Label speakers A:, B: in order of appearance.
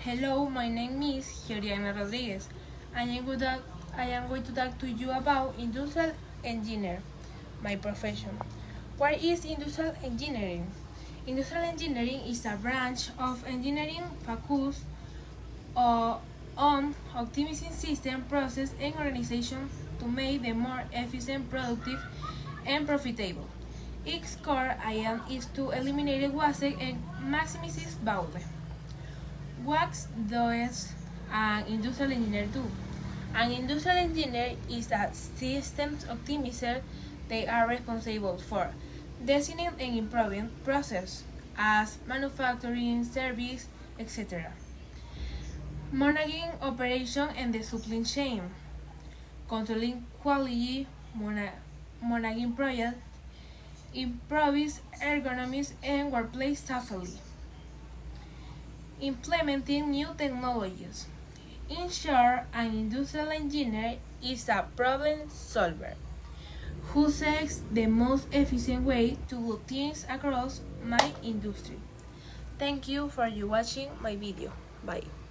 A: Hello, my name is Giorianna. I am going to talk to you about industrial engineer, my profession. What is industrial engineering? Industrial engineering is a branch of engineering focused on optimizing system, process, and organization to make them more efficient, productive, and profitable. Its core aim is to eliminate waste and maximize value. What does an industrial engineer do? An industrial engineer is a systems optimizer. They are responsible for designing and improving process as manufacturing, service, etc. Managing operation and the supply chain, controlling quality, managing projects, improving ergonomics and workplace safety, implementing new technologies. In short, an industrial engineer is a problem solver who seeks the most efficient way to do things across my industry. Thank you for watching my video. Bye.